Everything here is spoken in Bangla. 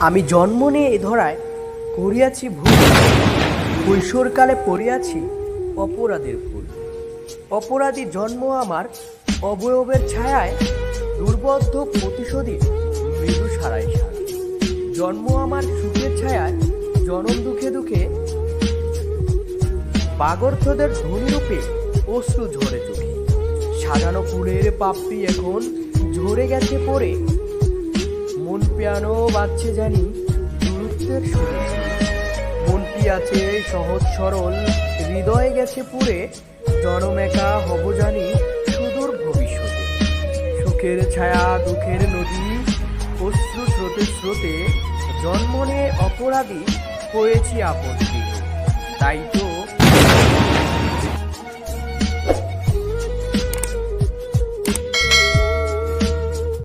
আমি জন্ম নিয়ে এ ধরায় করিয়াছি ভুল, কৈশোরকালে পড়িয়াছি অপরাধের ফুল। অপরাধী জন্ম আমার অবয়বের ছায়ায়, দুর্বোধ্য প্রতিশোধী মৃদু সারাই সারা। জন্ম আমার সুখের ছায়ায়, জনম দুঃখে দুঃখে, বাগর্থদের ধ্বনিরূপে অশ্রু ঝরে চোখে। সাজানো ফুলের পাপড়ি এখন ঝরে গেছে পড়ে, মন পিয়ানো বাজছে জানি দূরত্বের সুরে। মন পিয়াছে সহজ সরল, হৃদয়ে গেছে পুরে, জনম একা হব জানি সুদূর ভবিষ্যতে। সুখের ছায়া দুঃখের নদী, অশ্রু স্রোতে স্রোতে, জন্ম নিয়ে অপরাধী হয়েছি আপত্তি। তাই তো